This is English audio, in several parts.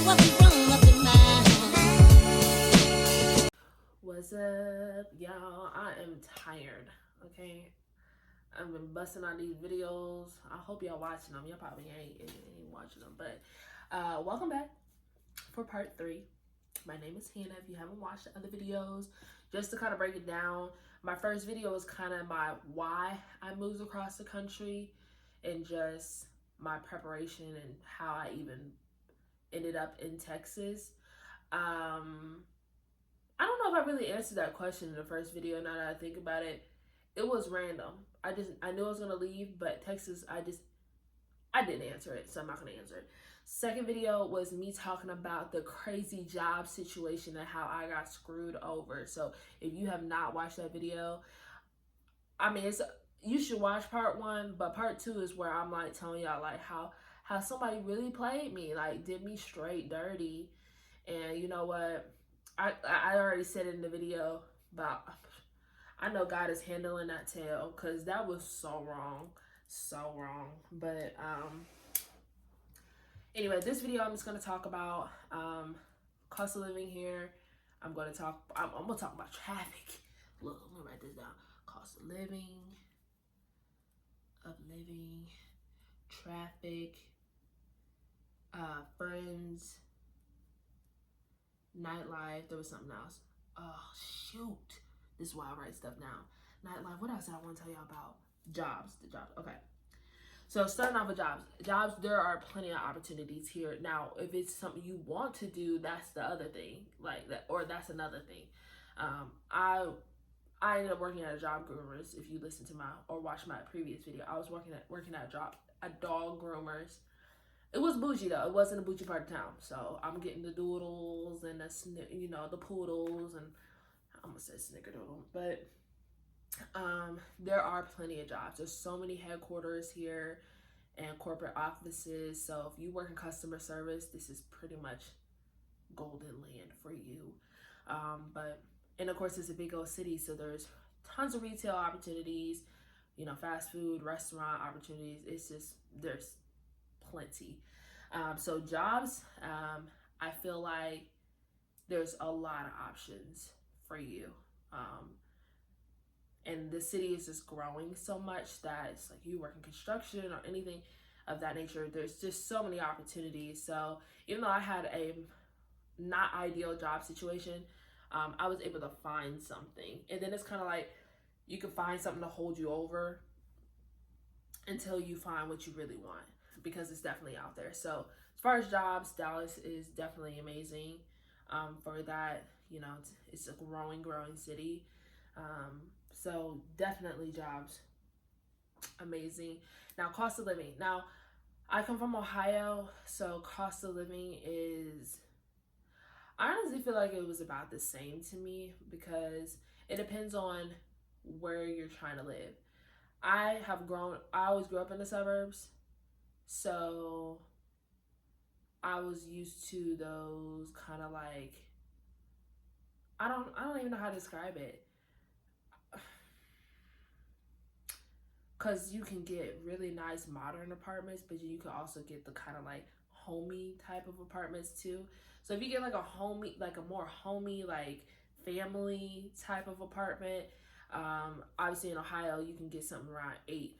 What's up, y'all? I am tired, okay? I've been busting out these videos. I hope y'all watching them. Y'all probably ain't watching them, but welcome back for part 3. My name is Hannah. If you haven't watched the other videos, just to kind of break it down, my first video was kind of my why I moved across the country and just my preparation and how I even ended up in Texas. I don't know if I really answered that question in the first video. Now that I think about it, it was random. I knew I was gonna leave, but Texas, I didn't answer it, so I'm not gonna answer it. Second video was me talking about the crazy job situation and how I got screwed over. So if you have not watched that video, I mean, you should watch part 1, but part 2 is where I'm like telling y'all like how somebody really played me, like did me straight dirty. And you know what? I already said it in the video, but I know God is handling that tail, because that was so wrong. But anyway, this video I'm just going to talk about cost of living here. I'm going to talk about traffic. Look, I'm going to write this down. Cost of living, traffic, friends, nightlife. There was something else. Oh shoot, this is why I write stuff down. Nightlife. What else did I want to tell y'all about? Jobs. The jobs. Okay, so starting off with jobs, there are plenty of opportunities here. Now if it's something you want to do, that's the other thing, like that, or that's another thing. I ended up working at a job groomers. If you listen to my or watch my previous video, I was working at a dog groomers. It was bougie though. It wasn't a bougie part of town. So I'm getting the doodles and the poodles, and I almost said snickerdoodle. But there are plenty of jobs. There's so many headquarters here and corporate offices. So if you work in customer service, this is pretty much golden land for you. And of course it's a big old city, so there's tons of retail opportunities, fast food, restaurant opportunities. It's just, there's plenty. So jobs, I feel like there's a lot of options for you. And the city is just growing so much that it's like you work in construction or anything of that nature, there's just so many opportunities. So even though I had a not ideal job situation, I was able to find something. And then it's kind of like you can find something to hold you over until you find what you really want, because it's definitely out there. So as far as jobs, Dallas is definitely amazing for that. It's a growing city. So definitely jobs, amazing. Now, cost of living. Now, I come from Ohio, so cost of living is, I honestly feel like it was about the same to me, because it depends on where you're trying to live. I always grew up in the suburbs, so I was used to those kind of like, I don't even know how to describe it. Because you can get really nice modern apartments, but you can also get the kind of like homey type of apartments too. So if you get like a more homey, like family type of apartment, obviously in Ohio you can get something around $8.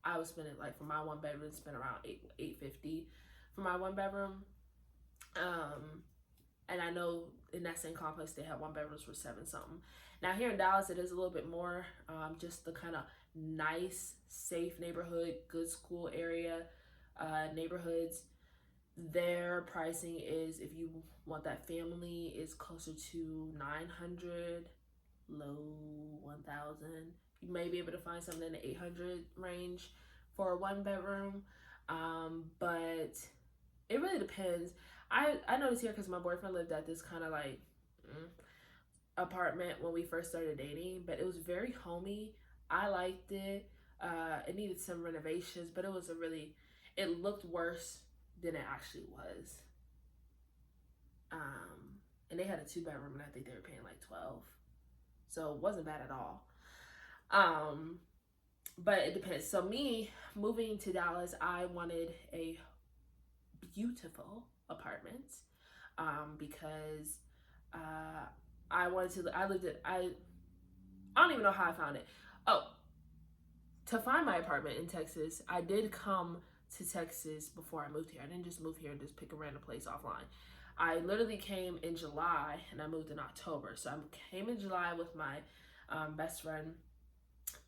I was spending, like, for my 1 bedroom, spent around $8.50 for my 1 bedroom. And I know in that same complex they have 1 bedrooms for 7 something. Now here in Dallas it is a little bit more, just the kind of nice, safe neighborhood, good school area neighborhoods. Their pricing is, if you want that family, is closer to $900, low $1,000. You may be able to find something in the $800 range for a 1 bedroom, but it really depends. I noticed here because my boyfriend lived at this kind of like apartment when we first started dating, but it was very homey. I liked it. It needed some renovations, but it looked worse than it actually was. And they had a 2 bedroom, and I think they were paying like $12, so it wasn't bad at all. But it depends. So me moving to Dallas, I wanted a beautiful apartment. because I wanted to. I don't even know how I found it. Oh, to find my apartment in Texas, I did come to Texas before I moved here. I didn't just move here and just pick a random place offline. I literally came in July and I moved in October. So I came in July with my best friend,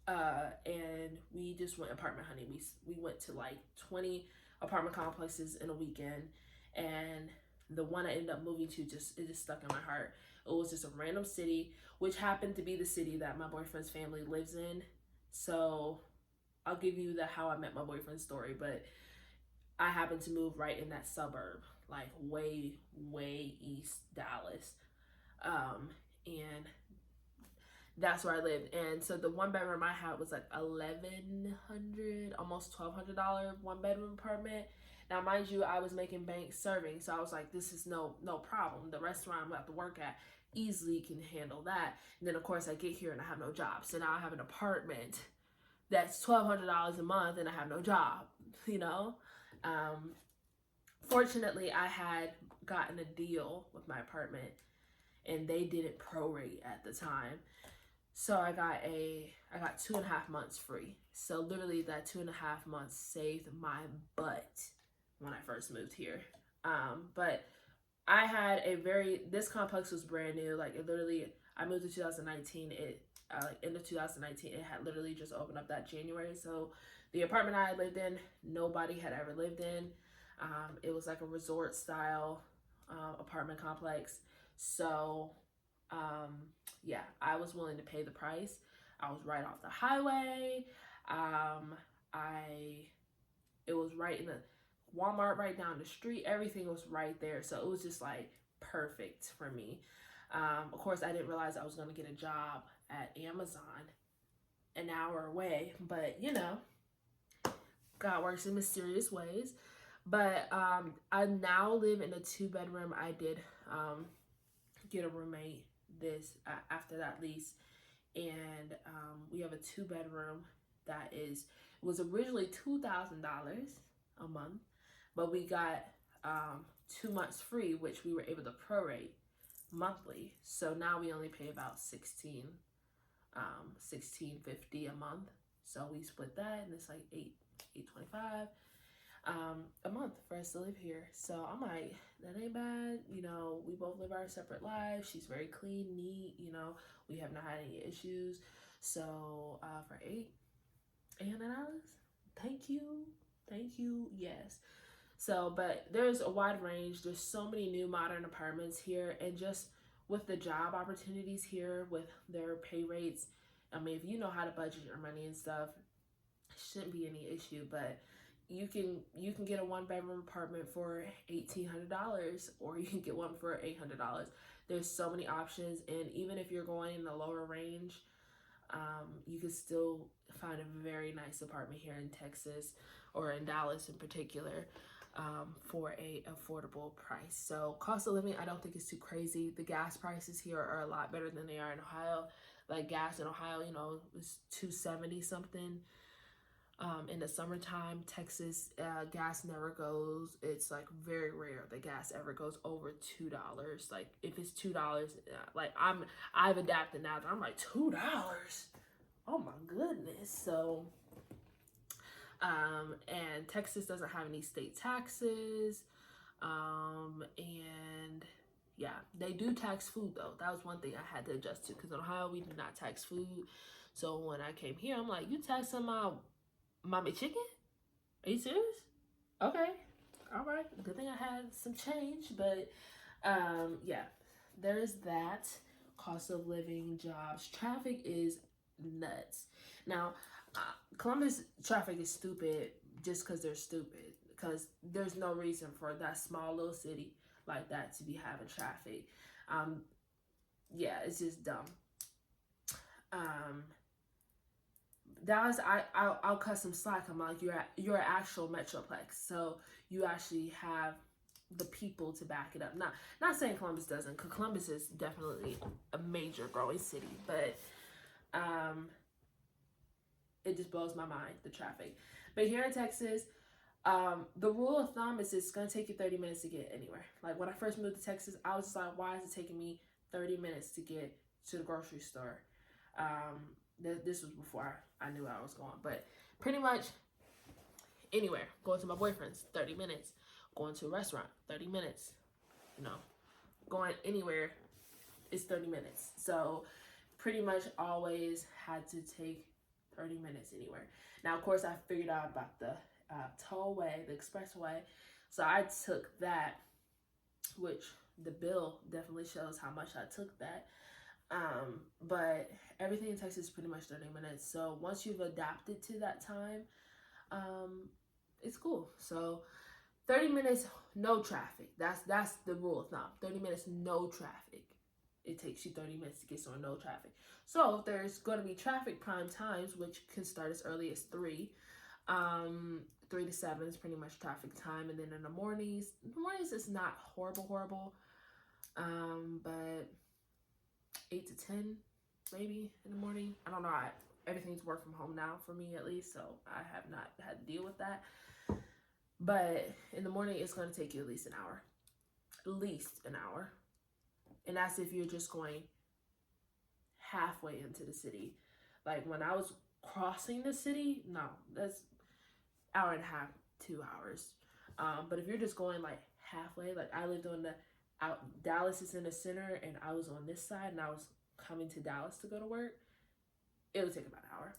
and we just went apartment hunting. We went to like 20 apartment complexes in a weekend, and the one I ended up moving to it just stuck in my heart. It was just a random city, which happened to be the city that my boyfriend's family lives in. So I'll give you the how I met my boyfriend story, but I happened to move right in that suburb, like way, way east Dallas. And that's where I lived. And so the one bedroom I had was like $1,100, almost $1,200 one bedroom apartment. Now, mind you, I was making bank serving, so I was like, this is no problem. The restaurant I'm about to work at easily can handle that. And then of course I get here and I have no job. So now I have an apartment that's $1,200 a month and I have no job, you know? Fortunately, I had gotten a deal with my apartment and they didn't prorate at the time. So I got 2.5 months free. So literally that 2.5 months saved my butt when I first moved here. But I had this complex was brand new. Like it literally, I moved in 2019. End of 2019, it had literally just opened up that January. So the apartment I lived in, nobody had ever lived in. It was like a resort style apartment complex. So yeah, I was willing to pay the price. I was right off the highway. It was right in the Walmart right down the street. Everything was right there. So it was just like perfect for me. Of course, I didn't realize I was going to get a job at Amazon an hour away, but you know, God works in mysterious ways. But I now live in a 2-bedroom. I did get a roommate after that lease, and we have a 2-bedroom that was originally $2,000 a month, but we got 2 months free, which we were able to prorate monthly. So now we only pay about $1,650 a month. So we split that, and it's like $825 a month for us to live here. So I'm like, that ain't bad. You know, we both live our separate lives. She's very clean, neat. You know, we have not had any issues. So for $800, thank you, yes. So, but there's a wide range. There's so many new modern apartments here, and just with the job opportunities here, with their pay rates, I mean, if you know how to budget your money and stuff, it shouldn't be any issue. But you can get a 1-bedroom apartment for $1,800, or you can get one for $800. There's so many options, and even if you're going in the lower range, you can still find a very nice apartment here in Texas, or in Dallas in particular, for a affordable price. So cost of living, I don't think it's too crazy. The gas prices here are a lot better than they are in Ohio. Like gas in Ohio, you know, is $2.70 something. In the summertime, Texas gas never goes. It's like very rare that gas ever goes over $2. Like if it's $2, like I've adapted now. I'm like $2. Oh my goodness. So, and Texas doesn't have any state taxes. And yeah, they do tax food though. That was one thing I had to adjust to, because in Ohio we do not tax food. So when I came here, I'm like, you taxing my chicken? Are you serious? Okay. All right. Good thing I had some change, but yeah, there's that. Cost of living, jobs, traffic is nuts. Now, Columbus traffic is stupid just because they're stupid, because there's no reason for that small little city like that to be having traffic. Yeah, it's just dumb. Dallas, I'll cut some slack. I'm like, you're an actual metroplex, so you actually have the people to back it up. Not saying Columbus doesn't, because Columbus is definitely a major growing city, but it just blows my mind, the traffic. But here in Texas, The rule of thumb is it's gonna take you 30 minutes to get anywhere. Like when I first moved to Texas, I was just like, why is it taking me 30 minutes to get to the grocery store? This was before I knew where I was going, but pretty much anywhere. Going to my boyfriend's, 30 minutes. Going to a restaurant, 30 minutes. You know, going anywhere is 30 minutes. So pretty much always had to take 30 minutes anywhere. Now, of course, I figured out about the tollway, the expressway. So I took that, which the bill definitely shows how much I took that. But everything in Texas is pretty much 30 minutes. So once you've adapted to that time, it's cool. So 30 minutes, no traffic. That's the rule of thumb. 30 minutes, no traffic. It takes you 30 minutes to get somewhere, no traffic. So if there's going to be traffic, prime times, which can start as early as 3 to 7 is pretty much traffic time. And then in the mornings it's not horrible. But 8 to 10 maybe in the morning. I don't know. Everything's work from home now for me, at least, so I have not had to deal with that. But in the morning, it's going to take you at least an hour. At least an hour. And that's if you're just going halfway into the city. Like when I was crossing the city, no, that's hour and a half, 2 hours. But if you're just going like halfway, like I lived on Dallas is in the center, and I was on this side, and I was coming to Dallas to go to work, it would take about an hour.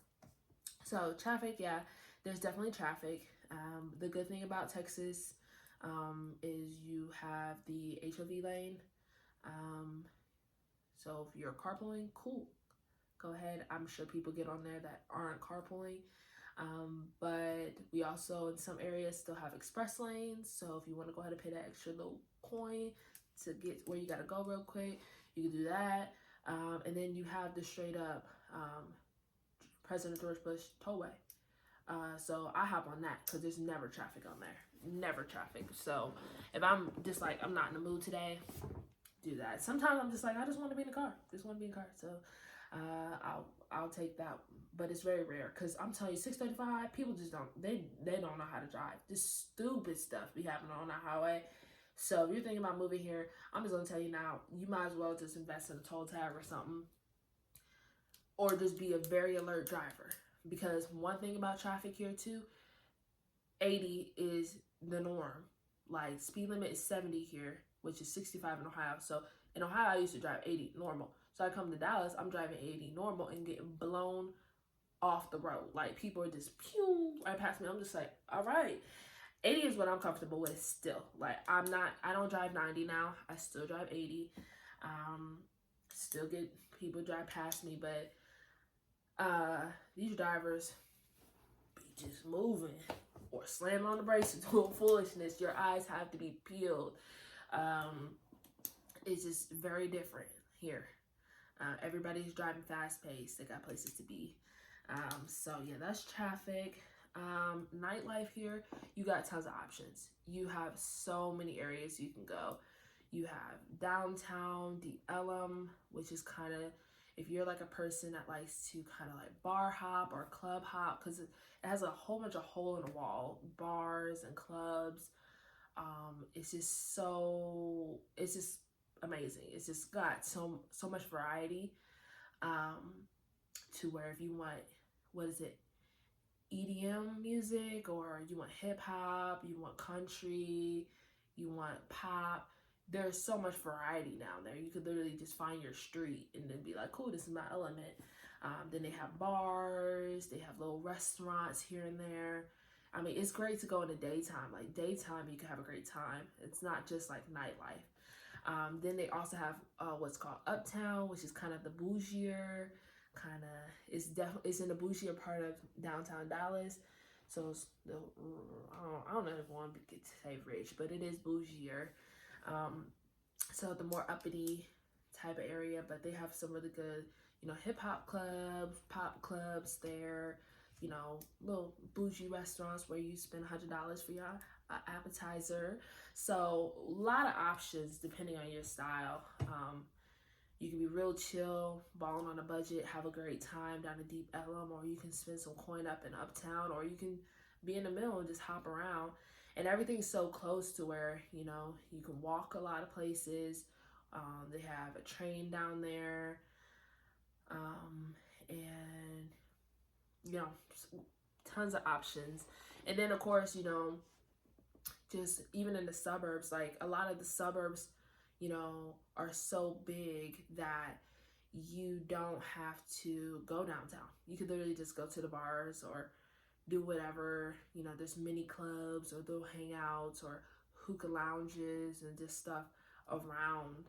So traffic, yeah, there's definitely traffic. The good thing about Texas is you have the HOV lane. So if you're carpooling, cool, go ahead. I'm sure people get on there that aren't carpooling. But we also in some areas still have express lanes. So if you want to go ahead and pay that extra little coin to get where you got to go real quick, you can do that. And then you have the straight up President George Bush tollway. So I hop on that because there's never traffic on there. Never traffic. So if I'm just like, I'm not in the mood today, do that. Sometimes I'm just like, I just want to be in the car. So I'll take that. But it's very rare because I'm telling you, 635, people just don't, they don't know how to drive. This stupid stuff be happening on the highway. So if you're thinking about moving here, I'm just going to tell you now, you might as well just invest in a toll tag or something. Or just be a very alert driver. Because one thing about traffic here too, 80 is the norm. Like speed limit is 70 here, which is 65 in Ohio. So in Ohio, I used to drive 80 normal. So I come to Dallas, I'm driving 80 normal and getting blown off the road. Like people are just pew right past me. I'm just like, all right. 80 is what I'm comfortable with still. Like I don't drive 90 now. I still drive 80. Still get people drive past me, but these drivers be just moving or slamming on the brakes and doing foolishness. Your eyes have to be peeled. It's just very different here. Everybody's driving fast paced. They got places to be. So yeah, that's traffic. Nightlife here, you got tons of options. You have so many areas you can go. You have downtown, the Elm, which is kind of, if you're like a person that likes to kind of like bar hop or club hop, because it has a whole bunch of hole in the wall bars and clubs. It's just amazing. It's just got so much variety. To where if you want, what is it, EDM music, or you want hip hop, you want country, you want pop, there's so much variety down there. You could literally just find your street and then be like, cool, this is my element. Then they have bars, they have little restaurants here and there. I mean, it's great to go in the daytime. Like daytime, you can have a great time. It's not just like nightlife. Then they also have what's called Uptown, which is kind of the bougier, it's in the bougier part of downtown Dallas. So it's I don't know if one could say rich, but it is bougier. So the more uppity type of area, but they have some really good, hip hop clubs, pop clubs there, little bougie restaurants where you spend $100 for your appetizer. So a lot of options depending on your style. You can be real chill, balling on a budget, have a great time down in Deep Ellum, or you can spend some coin up in Uptown, or you can be in the middle and just hop around. And everything's so close to where, you know, you can walk a lot of places. They have a train down there. And, you know, tons of options. And then, of course, you know, just even in the suburbs, like a lot of the suburbs, you know, are so big that you don't have to go downtown. You could literally just go to the bars or do whatever. You know, there's mini clubs or little hangouts or hookah lounges and just stuff around.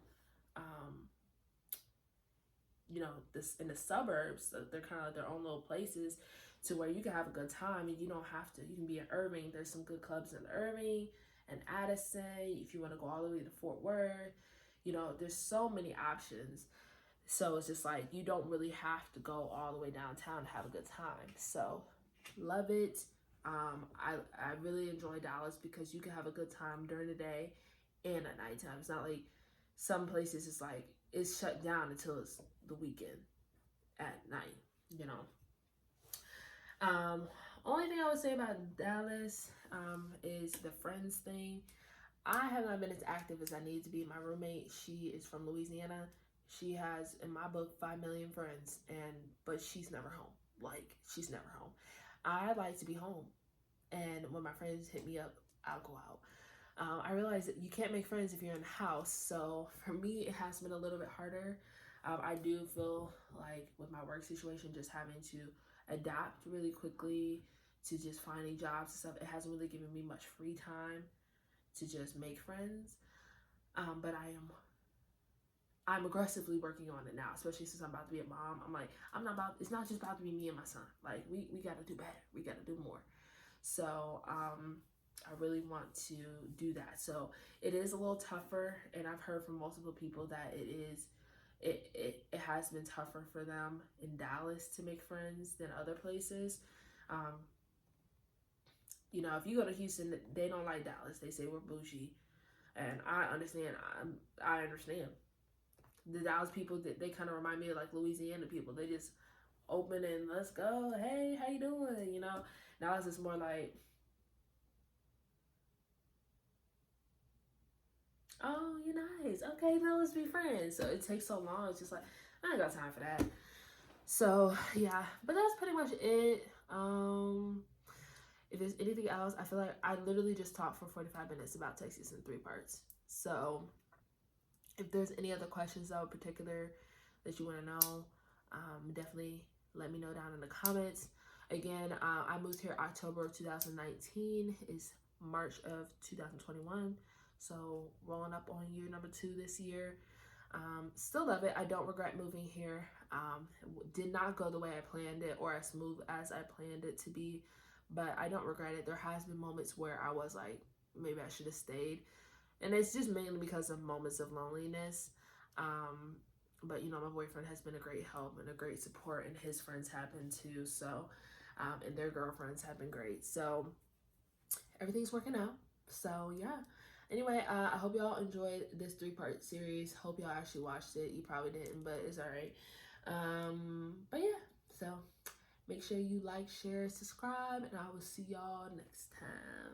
You know, this in the suburbs, they're kind of like their own little places to where you can have a good time and you don't have to. You can be in Irving. There's some good clubs in Irving and Addison. If you want to go all the way to Fort Worth, you know, there's so many options. So it's just like you don't really have to go all the way downtown to have a good time. So love it. I really enjoy Dallas because you can have a good time during the day and at nighttime. It's not like some places it's like it's shut down until it's the weekend at night, you know. Only thing I would say about Dallas is the friends thing. I have not been as active as I need to be. My roommate, she is from Louisiana. She has, in my book, 5 million friends, but she's never home. Like, she's never home. I like to be home, and when my friends hit me up, I'll go out. I realize that you can't make friends if you're in the house, so for me, it has been a little bit harder. I do feel like with my work situation, just having to adapt really quickly to just finding jobs and stuff, it hasn't really given me much free time to just make friends. But I'm aggressively working on it now, especially since I'm about to be a mom. I'm like, it's not just about to be me and my son. Like, we got to do better. We got to do more. So, I really want to do that. So it is a little tougher, and I've heard from multiple people that it has been tougher for them in Dallas to make friends than other places. You know, if you go to Houston, they don't like Dallas. They say we're bougie, and I understand. I understand. The Dallas people, they kind of remind me of like Louisiana people. They just open and let's go. Hey, how you doing? You know, Dallas is more like, oh, you're nice. Okay, now let's be friends. So it takes so long. It's just like, I ain't got time for that. So yeah, but that's pretty much it. If there's anything else, I feel like I literally just talked for 45 minutes about Texas in 3 parts. So if there's any other questions though, particular that you want to know, definitely let me know down in the comments. Again, I moved here October of 2019. It's March of 2021. So rolling up on year number 2 this year. Still love it. I don't regret moving here. Did not go the way I planned it or as smooth as I planned it to be, but I don't regret it. There has been moments where I was like, maybe I should have stayed. And it's just mainly because of moments of loneliness. But, you know, my boyfriend has been a great help and a great support, and his friends have been too. So, and their girlfriends have been great. So, everything's working out. So, yeah. Anyway, I hope y'all enjoyed this 3-part series. Hope y'all actually watched it. You probably didn't, but it's all right. But yeah, so make sure you like, share, subscribe, and I will see y'all next time.